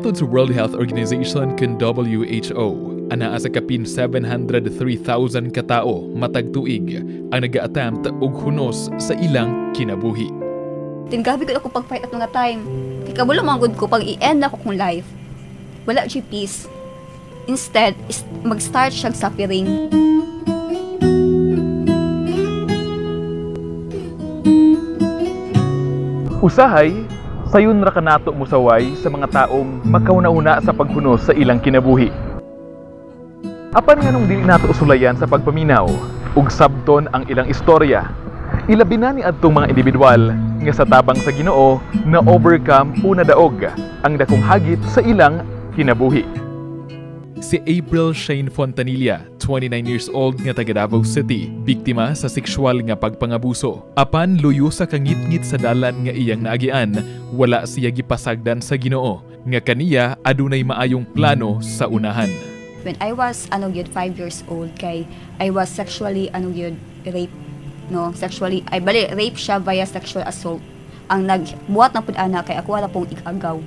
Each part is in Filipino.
Matod sa World Health Organization ken WHO, anaa sa kapin 703,000 katao matag tuig ang naga-attempt og hunos sa ilang kinabuhi. Gabi ko ako pag-fight at mga time. Kaya kabula manggod ko pag i-end ako kong life. Wala siya peace. Instead, mag-start siya suffering. Usahay, sayon ra kanato musaway sa mga taong makauna-una sa paghunos sa ilang kinabuhi. Apan nganong dili nato usulayan sa pagpaminaw ug sabton ang ilang istorya. Ilabi na ni adtong mga individual nga sa tabang sa Ginoo na overcome una daog ang dakong hagit sa ilang kinabuhi. Si April Shane Fontanilla, 29 years old nga taga Davao City, biktima sa sexual nga pagpangabuso. Apan luyo sa kangit-ngit sa dalan nga iyang naagian, wala siya gipasagdan sa Ginoo nga kaniya adunay maayong plano sa unahan. When I was 5 years old, kay I was sexually rape, no, sexually rape siya via sexual assault. Ang nagbuhat ng pud-ana kay ako wala pong ikagaw.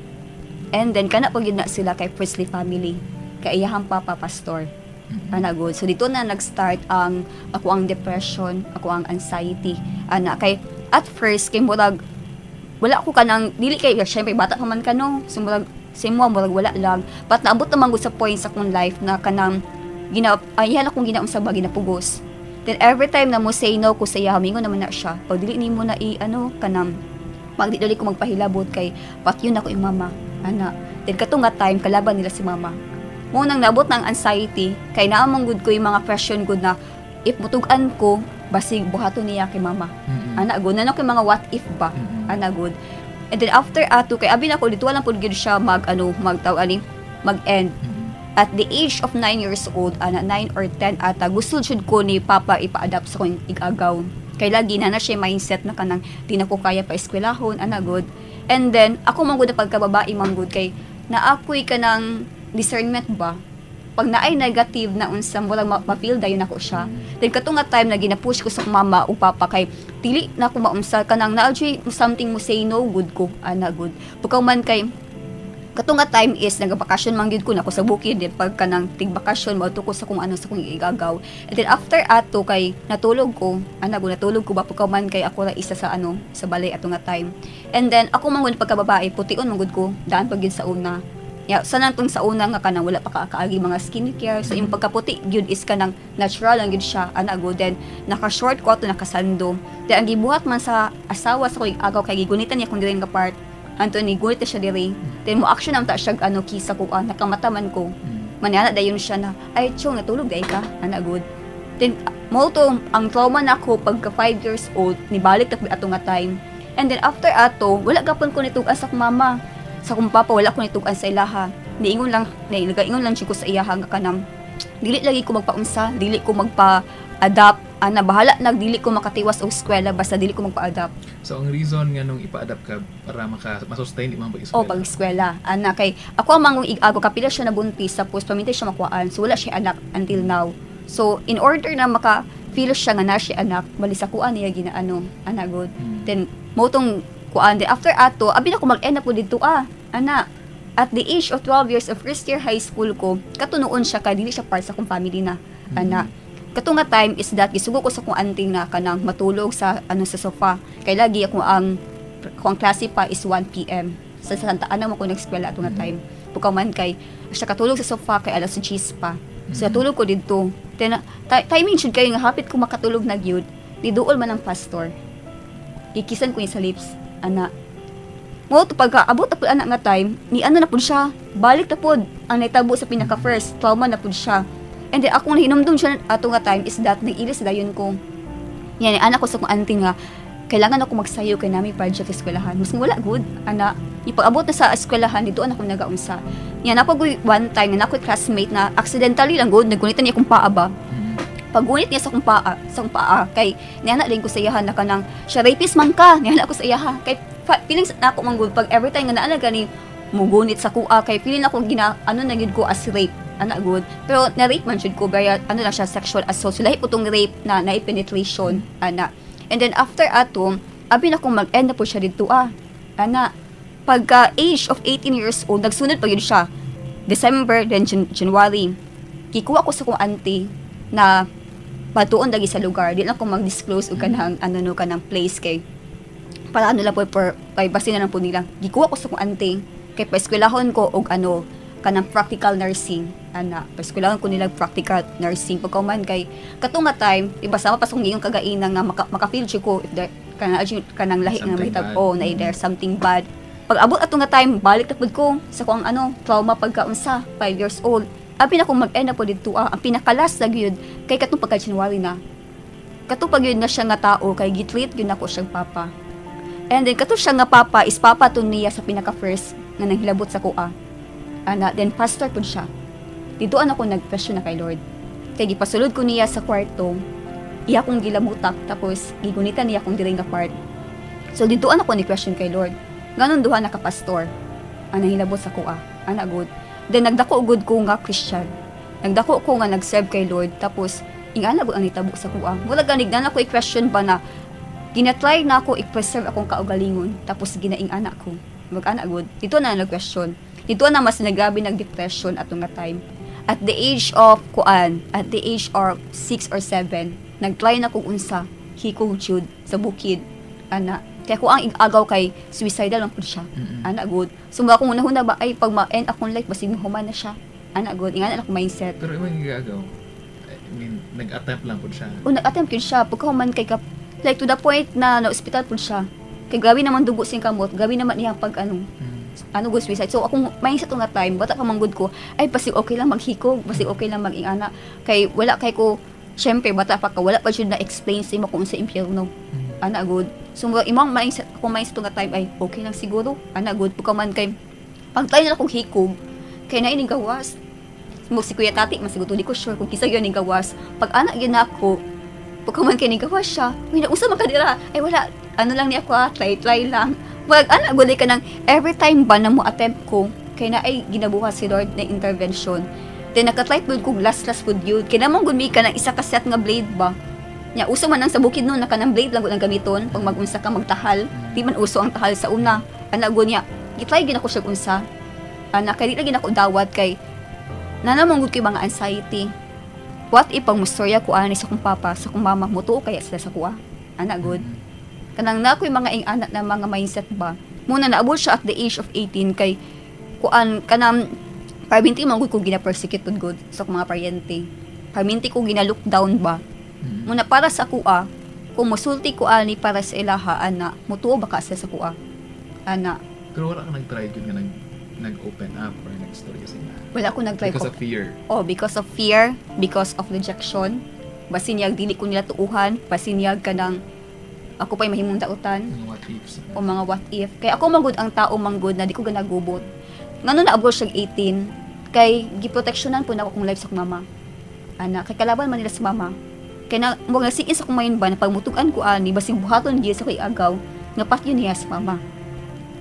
And then kana pag yun na sila kay Presley family. Kay iyahang papa pastor. Good. So dito na nag-start ang depression, ang anxiety. Kay at first kay murag wala ko kanang dili kay syempre bata pa man kano. So murag wala lang. But naabot naman ko sa point sa akong life na kanang ayahan akong ginaunsa ba ginapugos. Then every time na mo say no ko sa iya, mingon naman na siya. Pag dili nimo na kanang pag dili ko magpahilabot kay yun ako yung mama. Then katong time kalaban nila si mama. Munang nabot ng anxiety, kay naamang good ko yung mga question good na if mutugan ko, basig buhato niya kay mama. Good, nanok yung mga what if ba? Good. And then after ato, kay abin ako, dito walang po gud siya mag-end. At the age of 9 years old, 9 or 10 ata, gusto jud ko ni papa ipa-adapt sa kong igagaw. Kay lagi na siya mindset na kanang di na ko kaya pa eskwelahon, good. And then, ako manggod na pagkababae manggod kay na ako'y kanang discernment ba? Pag naay negative na unsang walang ma-feel dayon ako siya. Then katong nga time na gina-push ko sa mama o papa kay dili na ko maumsa kanang naadjay something mo say no good ko good. Pagkaw man kay katong nga time is nagbakasyon man gyud ko nako sa bukid din pag kanang tigbakasyon mao ko sa kung sa kung igagaw. And then after ato kay natulog ko ba pagkaw man kay ako ra isa sa sa balay ato nga time. And then ako man gud pagkababae pution man gud ko daan pag gyud sa una. Sana tong sa una nga kanang wala pa kaagi mga skincare. So yung pagkaputi gyud is kanang natural lang gyud siya good. Then naka-short ko ato nakasando. Then ang gibuhat man sa asawa sa ko'y agaw kay gigunitan niya kung diri nga part. Anthony gunit ta siya diri. Then mo action am ta siya kisa ko nakamata man ko. Manana dayon siya na ay chong natulog day ka good. Then mo to ang trauma nako pagka 5 years old nibalik ta ato nga time. And then after ato wala gapon ko nitugas sa mama. Sa kong papa, wala ko nitugan sa ilaha. Nagaingon lang siya ko sa iyaha nga kanang dili lagi ko magpaunsa, dili ko magpa-adapt. Bahala dili ko makatiwas og eskwela basta dili ko magpa-adapt. So ang reason nga nung ipa-adapt ka para ma-sustain di man pag-eskwela? Pag-eskwela. Kay ako ang mangong igago kapila siya nabuntis tapos paminti siya makuhaan. So wala siya anak until now. So in order na maka-feel siya nga na siya anak, bali sa kuan niya ginaano, good. Then motong kuan de after ato abi na ko mag-end up dito at the age of 12 years of first year high school ko katunoon siya kay dili siya part sa akong family na katong nga time is that gisugo ko sa akong auntie na kanang matulog sa sa sofa kay lagi ako ang klase pa is 1 PM sa Santa Ana mo ko nag-eskwela ato nga time pagka man kay siya katulog sa sofa kay alas 10 pa so natulog ko dito then timing should kay nga hapit ko makatulog na gyud di duol man ang pastor ikisan ko niya sa lips mo to pagka abot na po anak nga time ni na po siya balik na po ang naitabo sa pinaka first trauma na po siya and then akong nahinumdum siya ato nga time is that nag-ilis dayon ko yan anak ko sa kong auntie nga kailangan ako magsayo kay nami project sa eskwelahan mas wala good ipag-abot na sa eskwelahan dito anak ko nagaunsa yan napag one time na ako classmate na accidentally lang good nagunitan niya kung paa ba pagunit niya sa kong paa kay niana din ko sa iyahan na kanang siya rapist man ka niana ko sa iyaha kay feeling na ako manggod pag every time nga naalaga ni mugunit sa kuha kay feeling ako na gid ko as rape good pero na rape man jud ko gaya lang siya sexual assault so lahi po tong rape na penetration and then after ato abi na kong mag-end na po siya dito pagka age of 18 years old, nagsunod pa yun siya. December, then January. Kikuha ko sa kong auntie na patuon lagi sa lugar. Di lang ko mag-disclose o kanang, kanang place kay para lang po, kay basi na lang po nila. Gikuha ko sa kong auntie, kay paeskwelahon ko og kanang practical nursing. Paeskwelahon ko nila practical nursing. Pagkauman kay, katong nga time, iba sama pa sa kong iyong kagaina nga maka-feel ko if there, kanang lahi nga mahitag, na there's something bad. Pag abot ato nga time, balik tapod ko sa kung trauma pagkaunsa, 5 years old. Abi na kung mag-end na po dito, ang pinakalas na gyud kay katong pagka-January na. Katong pag yun na siya nga tao, kay gitreat yun ako siyang papa. And then katong siya nga papa, is papa to niya sa pinaka-first nga nanghilabot sa kuha. Then pastor po siya. Dito ako nag-question na kay Lord. Kay gipasulod ko niya sa kwarto, iya kong gilamutak, tapos gigunitan niya akong diring nga part. So dito ako ni-question kay Lord. Ganon duha naka-pastor ang nahilabot sa kuha. Good. Then nagdako ugod ko nga Christian. Nagdako ko nga nag-serve kay Lord. Tapos ingana gud ang nitabo sa kuha. Wala ganignan ako i-question ba na ginatry na ako i-preserve akong kaugalingon. Tapos ginaing-ana ko. Mag-ana good. Dito na nag-question. Dito na mas naggrabe nag-depression atong nga time. At the age of 6 or 7, nag-try na kong unsa hikong jud sa bukid. Kaya ko ang agaw kay suicidal lang po siya. Good. So mga kung una-una ba ay pag ma-end akong life basig human na siya. Good. Ingana ako mindset. Pero imong gigagaw. I mean, nag-attempt lang po siya. Nag-attempt yun siya. Pagka human kay like to the point na na-hospital po siya. Kay grabe naman dugo sing kamot. Grabe naman niya pag go suicide. So akong mindset nga time, bata pa manggod ko, ay basig okay lang maghikog, basig okay lang mag-ingana. Kay wala kay ko, syempre bata pa ka, wala pa siya na-explain sa imo kung sa impyerno. Good. So imong mindset, akong mindset nga time ay okay lang siguro. Good. Pagkaman kay pagtayo na akong hikog, kay naining gawas. Si Kuya Tati, masiguto di ko sure kung kisa yun ning gawas. Pag anak yun ako, pagkaman kay ning gawas siya, may nausa makadira. Ay wala, lang niya ako, try lang. Pag good ka nang every time ba na mo attempt ko, kay na ay ginabuhat si Lord na intervention. Then naka-try po ko last food yun. Kaya naman gumi ka ng isa ka set nga blade ba. Nya uso man ang sa bukid noon naka ng blade lang gud ang gamiton pag mag-unsa ka magtahal. Di man uso ang tahal sa una. Gud niya, gitry gid ako siya unsa. Kay di lagi nako dawat kay nanamong gud kay mga anxiety. What if pag mustorya ko ani sa kong papa, sa kong mama, mutuo kaya sila sa kuha. Good. Kanang na ako'y mga ing-anak na mga mindset ba. Muna naabot siya at the age of 18 kay kanang parminti man gud ko gina-persecute gud sa mga paryente. Parminti ko gina-lockdown ba. Muna para sa kuha, kung musulti ko ani para sa ilaha, mutuo baka sa kuha. Pero wala ka nag-try yun nga nag-open up or nag-story kasi na. Wala ko nag-try Because of fear. Because of fear, because of rejection. Basin yag dili ko nila tuuhan, basin yag kanang ako pa'y mahimong dautan. Mga what ifs. O mga what if. Kaya ako manggod ang tao manggod na di ko ganagubot. Ngano na abot siya 18, kay giproteksyonan po na ako kong life sa kong mama. Kay kalaban man nila sa mama. Kaya na, mga nasikin sa kong mayin ba, na pagmutugan ko ani, basing buhaton diya sa ko'y agaw, nga pat yun niya sa mama.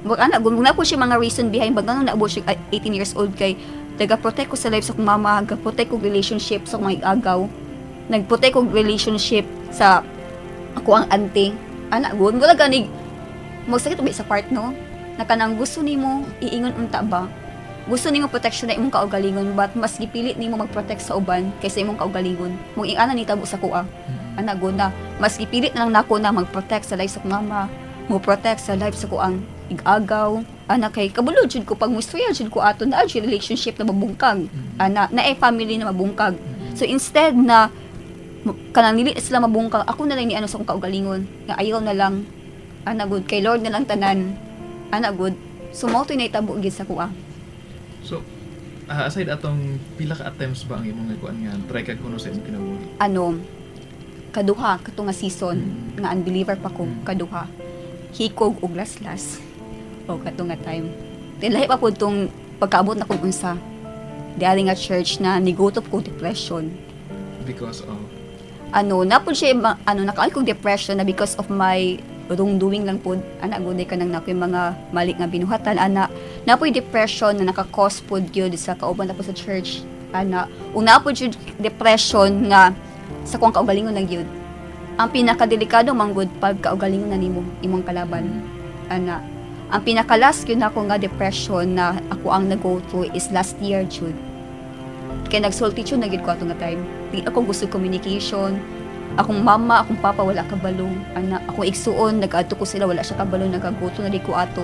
Kung na po siya mga reason behind, bagang na abot siya 18 years old kay, taga-protect ko sa life sa kong mama, taga-protect ko relationship sa mga agaw, nag-protect ko relationship sa ako ang auntie. Good, wala ganig, magsakit ba sa part, no? Na kanang gusto ni mo, iingon unta ba? Gusto nimo protection na imong kaugalingon, but mas gipilit nimo mag-protect sa uban kaysa imong kaugalingon. Mong ingana ni tabo sa kuha. Good na, mas gipilit na lang nako na mag-protect sa life sa mama, mo protect sa life sa kuang igagaw. Kay kabulod jud ko pag mustorya jud ko ato na jud relationship na mabungkag. Na family na mabungkag. So instead na kanang nili sila mabungkag, ako na lang ni sa kong kaugalingon. Nga ayaw na lang. Good, kay Lord na lang tanan. Good, sumotoy na itabo gid sa kuha. So, aside atong pila ka attempts ba ang imong kuan nga try kag kuno sa imong kinabuhi? Kaduha kato nga season nga unbeliever pa ko, kaduha. Hikog og laslas. O kato nga time. Lahi pa pud tong pagkaabot na kog unsa. Diari nga church na nigutop ko depression. Because of na pud siya nakaal kog depression na because of my wrongdoing lang po, good ka nang nakoy mga mali nga binuhatan, napoy depression na naka-cause po yun sa kauban na po sa church, una po yun depression nga sa kuwang kaugalingon lang yun. Ang pinakadelikado manggod pag kaugalingon na nimo imong kalaban, Ang pinaka-last yun ako nga depression na ako ang nag-go through is last year, June. Kaya nag-soul teacher na gid ko ato nga time. Di ako gusto communication. Akong mama, akong papa, wala kabalong. Ana, akong igsuon, nag-adto ko sila, wala siya kabalong, nag-agoto na di ko ato.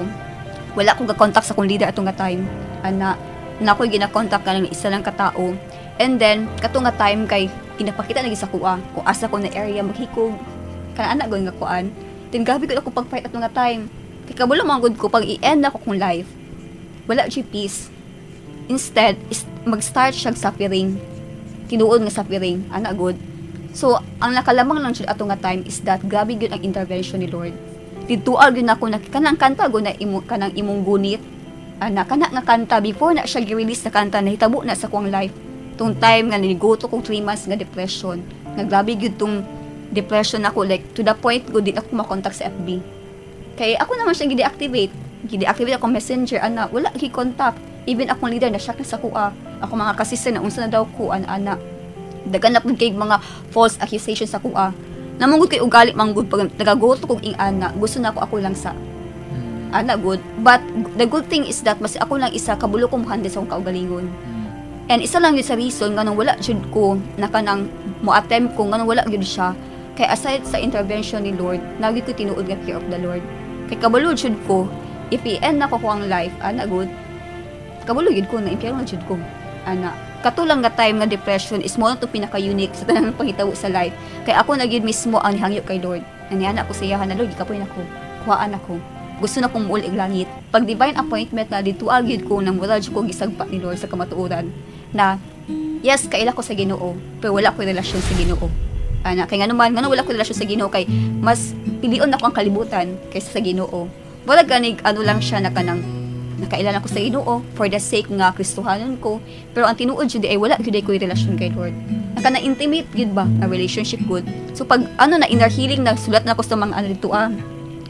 Wala akong ga-contact sa akong leader ato nga time. Ana, na ako'y gina-contact ka ng isa lang katao. And then, kato nga time kay, inapakita na sa kuha. Kung asa ko na area, maghikog. Kana anak gawin nga kuan. Then, gabi ko ako pag-fight ato nga time. Kaya kabulong mga good ko, pag i-end ako kong life, wala siya peace. Instead, mag-start siya suffering. Tinuod nga suffering. Ana good. So, ang nakalamang lang siya ato nga time is that grabe yun ang intervention ni Lord. Ditual yun ako na kanang kanta go na kanang imong gunit. Ana, kana nga kanta, before na siya gi-release na kanta, nahitabo na sa kuang life. Tung time nga niligoto kong 3 months nga depression. Naggrabe yun tong depression ako, like, to the point go din ako makontak sa FB. Kaya ako naman siya gi-deactivate. Gi-deactivate ako messenger, ana, wala gi-contact. Even akong leader na shock na sa kuha. Ako mga kasisa na unsa na daw ko, ana. Dagan na po kay mga false accusations sa kuha. Namunggod kay ugali manggod pag nagagoto kong ana, gusto na ako lang sa ana good. But the good thing is that mas ako lang isa kabulo kong hande sa akong kaugalingon. And isa lang yun sa reason nga nung wala jud ko na kanang mo-attempt ko nga nung wala yun siya. Kay aside sa intervention ni Lord, nagid ko tinuod nga fear of the Lord. Kay kabulo jud ko, if i-end na ko ang life, ana good. Kabulo yun ko na impyerno na jud ko. Ana, katulang nga time nga depression is mo to pinaka-unique sa tanang panghitabo sa life. Kay ako na gyud mismo ang nihangyo kay Lord. Aniana ako siyahan na Lord, ikapoy nako. Kuhaan ako. Gusto na kong muulig langit. Pag divine appointment na dito agyud ko nang wala jud ko gisagpa ni Lord sa kamatuoran na yes, kaila ko sa Ginoo, pero wala ko relasyon sa Ginoo. Ana, kay nga naman wala ko relasyon sa Ginoo kay mas pilion ako ang kalibutan kaysa sa Ginoo. Wala ganig ano lang siya na kanang nakailan ako sa Ginoo for the sake nga Kristohanon ko, pero ang tinuod jud ay wala gyud ko relasyon kay Lord. Naka na intimate gyud ba nga relationship good. So pag ano na inner healing na sulat na ko sa mga ano dito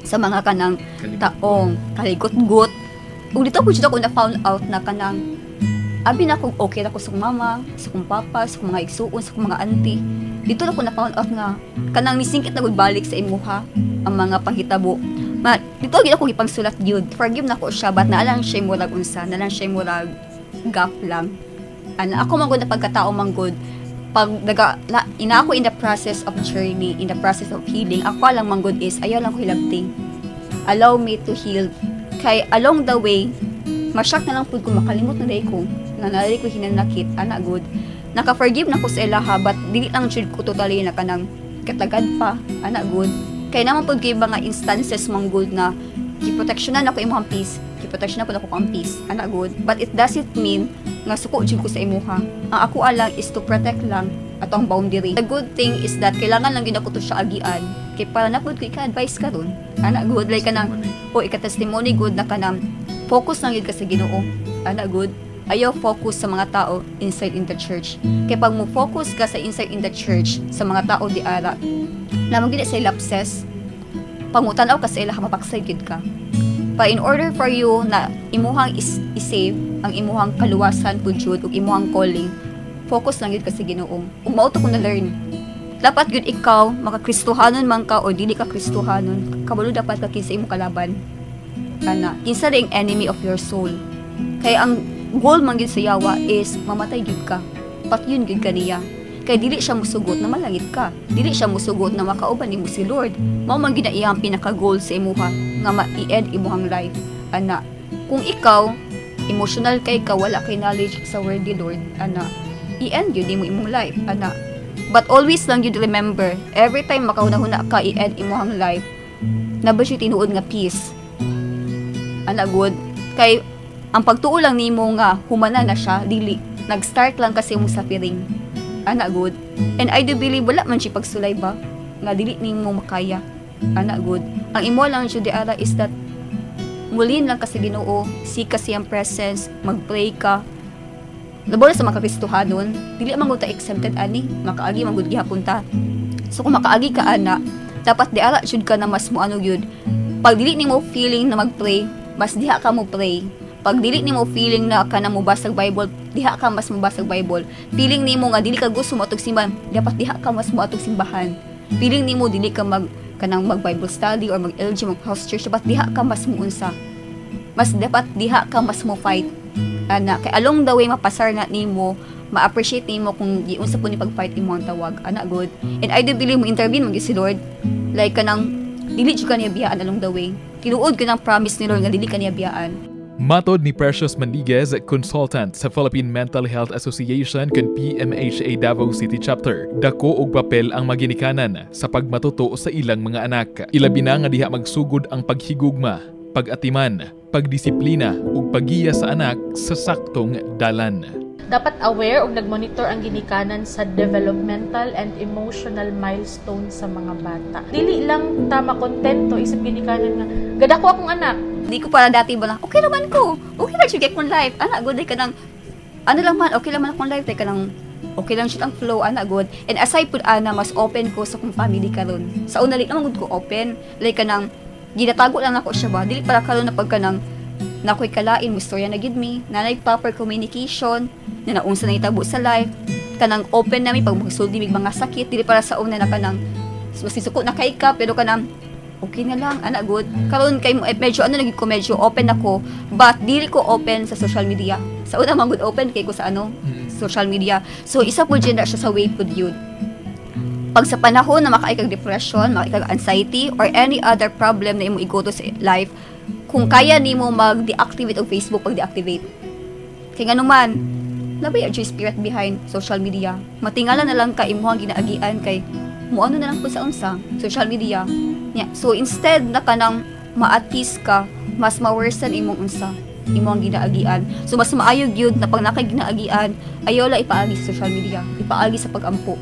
sa mga kanang taong kaligot-got. Ug dito ko jud ako na found out na kanang abi na kung okay na ko sa mama, sa kong papa, sa kong mga igsuon, sa kong mga auntie. Dito na ko na found out nga kanang misingkit na gud balik sa imuha ang mga panghitabo. Dito gid ako gipagsulat gyud. Forgive na ko siya, but naalang siya murag unsa, naalang siya murag gap lang. Ana ako man gud na pagkatao man gud. Pag ina ako in the process of journey, in the process of healing, ako lang man gud is ayaw lang ko hilabting. Allow me to heal. Kay along the way, masyak na lang pud ko makalimot na day ko. Na nalay ko hinanakit, ana good. Naka-forgive na ko sa ilaha, but dili lang jud ko totally na kanang katagad pa, ana good. Kaya naman po kayo mga instances mong good na kiproteksyonan ako imong peace. Kiproteksyonan po ako ang peace. Ana good. But it doesn't mean nga suko jud ko sa imuha. Ang ako alang is to protect lang ato ang boundary. The good thing is that kailangan lang gid ako to siya agian. Kay para na po ko ika-advise ka ron. Ana good. Like kanang ika-testimony good na kanang focus lang gid ka sa Ginoo. Ana good. Ayaw focus sa mga tao inside in the church. Kaya pag mo focus ka sa inside in the church, sa mga tao di ara, lamang gina sa lapses, pangutanaw ka sa ila, mapaksay gid ka. But in order for you na imuhang isave ang imuhang kaluwasan po jud ug imuhang calling, focus lang gid ka sa Ginoo. Ug mao to ko na learn. Dapat gud ikaw makakristohanon man ka o dili ka kristohanon, kabalo dapat ka kinsa imong kalaban. Ana, kinsa ring enemy of your soul. Kaya ang goal man gid sa yawa is mamatay gid ka. Patyon gid ka niya. Kay dili siya musugot na malangit ka. Dili siya musugot na makauban nimo si Lord. Mao man gid iyang pinaka-goal sa imuha nga ma-end imuhang life. Ana, kung ikaw emotional kay ka wala kay knowledge sa word ni Lord, ana, i-end gyud nimo imong life, ana. But always lang gyud remember, every time makahuna-huna ka i-end imuhang life, naba siya tinuod nga peace. Ana good. Kay ang pagtuo lang nimo nga humana na siya, dili nag-start lang kasi imong suffering. Ana good. And I do believe wala man siya pagsulay ba nga dili nimo makaya. Ana good. Ang imo lang jud ara is that mulin lang kasi Ginoo, seek kasi ang presence, mag-pray ka. Labor sa mga Kristohanon, dili man gud ta exempted ani, makaagi man gud gihapon ta. So kung makaagi ka ana, dapat di ara jud ka na mas mo ano gyud. Pag dili nimo feeling na mag-pray, mas diha ka mo pray. Pag dili nimo feeling na ka na mo basag Bible, diha ka mas mo basag Bible. Feeling nimo nga dili ka gusto mo atog simbahan, dapat diha ka mas mo atog simbahan. Feeling nimo dili ka kanang mag Bible study or mag LG mag house church, dapat diha ka mas mo unsa. mas dapat diha ka mas mo fight. Ana, kay along the way mapasar na nimo, ma-appreciate nimo kung giunsa po ni pag-fight imo ang tawag. Ana good. And I do believe mo intervene mo si Lord. Like kanang dili jud ka niya biyaan along the way. Tinuod ka ng promise ni Lord nga dili ka niya biyaan. Matod ni Precious Mandiguez, consultant sa Philippine Mental Health Association kan PMHA Davao City Chapter, dako og papel ang maginikanan sa pagmatuto sa ilang mga anak. Ilabi na nga diha magsugod ang paghigugma, pag-atiman, pagdisiplina ug paggiya sa anak sa saktong dalan. Dapat aware ug nagmonitor ang ginikanan sa developmental and emotional milestone sa mga bata. Dili lang tama kontento isip ginikanan nga gada ko akong anak. Di ko para dati ba lang, okay naman ko. Okay lang siya kung life. Ana good ka nang ano lang man, okay lang man akong life ka nang okay lang siya ang flow, ana good. And aside pud ana mas open ko sa kong family karon. Sa una lit naman good ko open, like kanang ginatago lang ako siya ba. Dili para karon na pagka nang nakoy kalain mo storya na gid me, nanay proper communication, na naunsa na itabo sa life, kanang open na mi pag magsuldi mig mga sakit, dili para sa una na kanang masisuko na kay ka, pero kanang okay na lang, ana good. Karon kay medyo ano naging ko medyo open ako, but dili ko open sa social media. Sa una man good open kay ko sa social media. So isa po dyan na siya sa way pud yun. Pag sa panahon na makaay kag depression, makaay kag anxiety or any other problem na imo igo to sa life, kung kaya nimo mag-deactivate og Facebook, pag-deactivate. Kay ngano man, labay ang spirit behind social media. Matingala na lang ka imo ang ginaagian kay mo ano na lang po sa unsa social media. Yeah. So instead na kanang ma-at peace ka, mas ma-worsen imong unsa imo ang ginaagian. So mas maayo gyud na pag nakay ginaagian, ayo la ipaagi sa social media, ipaagi sa pag-ampo.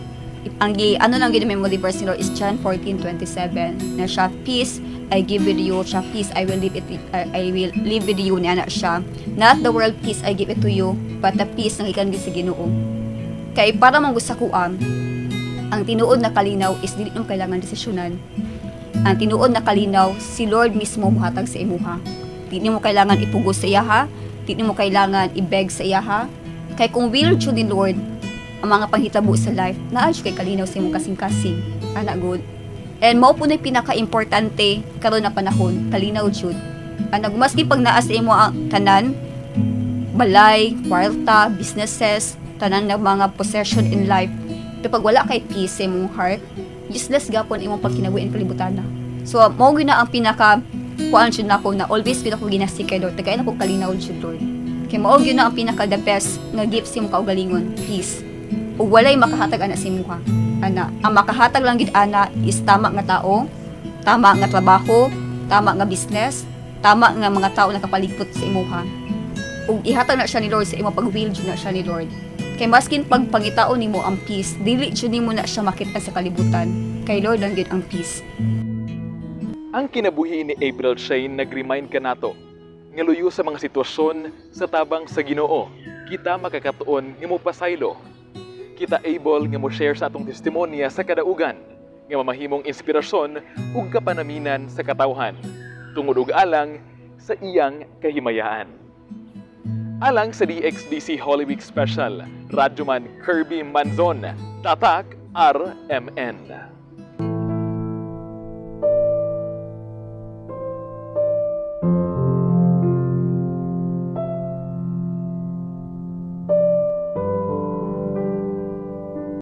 Ang ano lang gyud memory verse ni Lord is John 14:27 na siya, peace I give with you, siya, peace I will live with you niya na siya. Not the world peace I give it to you, but the peace ng ikan sa Ginoo. Kay para man gusto ko ang tinuod na kalinaw is dili mo kailangan desisyonan. Ang tinuod na kalinaw si Lord mismo muhatag sa imuha. Dili mo kailangan ipugos sa iya ha, dili mo kailangan i-beg sa iya ha. Kay kung will jud ni Lord ang mga panghitabo sa life, naa jud kay kalinaw sa imong kasing-kasing. Ana good. And mao po na pinaka-importante karon na panahon, kalinaw jud. Ang maski pag naa sa imo ang tanan, balay, kwarta, businesses, tanan ng mga possession in life, pero pag wala kay peace sa imong heart, useless gapon imong pagkinabuhi kalibutan na. So mao gyud na ang pinaka kuan jud nako na always gyud ako ginasik kay Lord, tagay na ko kalinaw jud Lord. Kay mao gyud na ang pinaka the best nga gift sa imong kaugalingon, peace. Ug walay makahatag ana sa imuha. Ana, ang makahatag lang gid ana is tama nga tao, tama nga trabaho, tama nga business, tama nga mga tao na kapaligpot sa imuha. Ug ihatag na siya ni Lord sa imo pag-will jud na siya ni Lord. Kay maskin pag pangitaon nimo ang peace, dili jud nimo na siya makita sa kalibutan. Kay Lord lang gid ang peace. Ang kinabuhi ni April Shane nag-remind ka nato nga luyo sa mga sitwasyon sa tabang sa Ginoo, kita makakatuon nga mo pasaylo. Kita able nga mo share sa atong testimonya sa kadaugan nga mamahimong inspirasyon ug kapanaminan sa katawhan tungod og alang sa iyang kahimayaan. Alang sa DXDC Holy Week Special, Radyoman Kirby Manzon, Tatak RMN.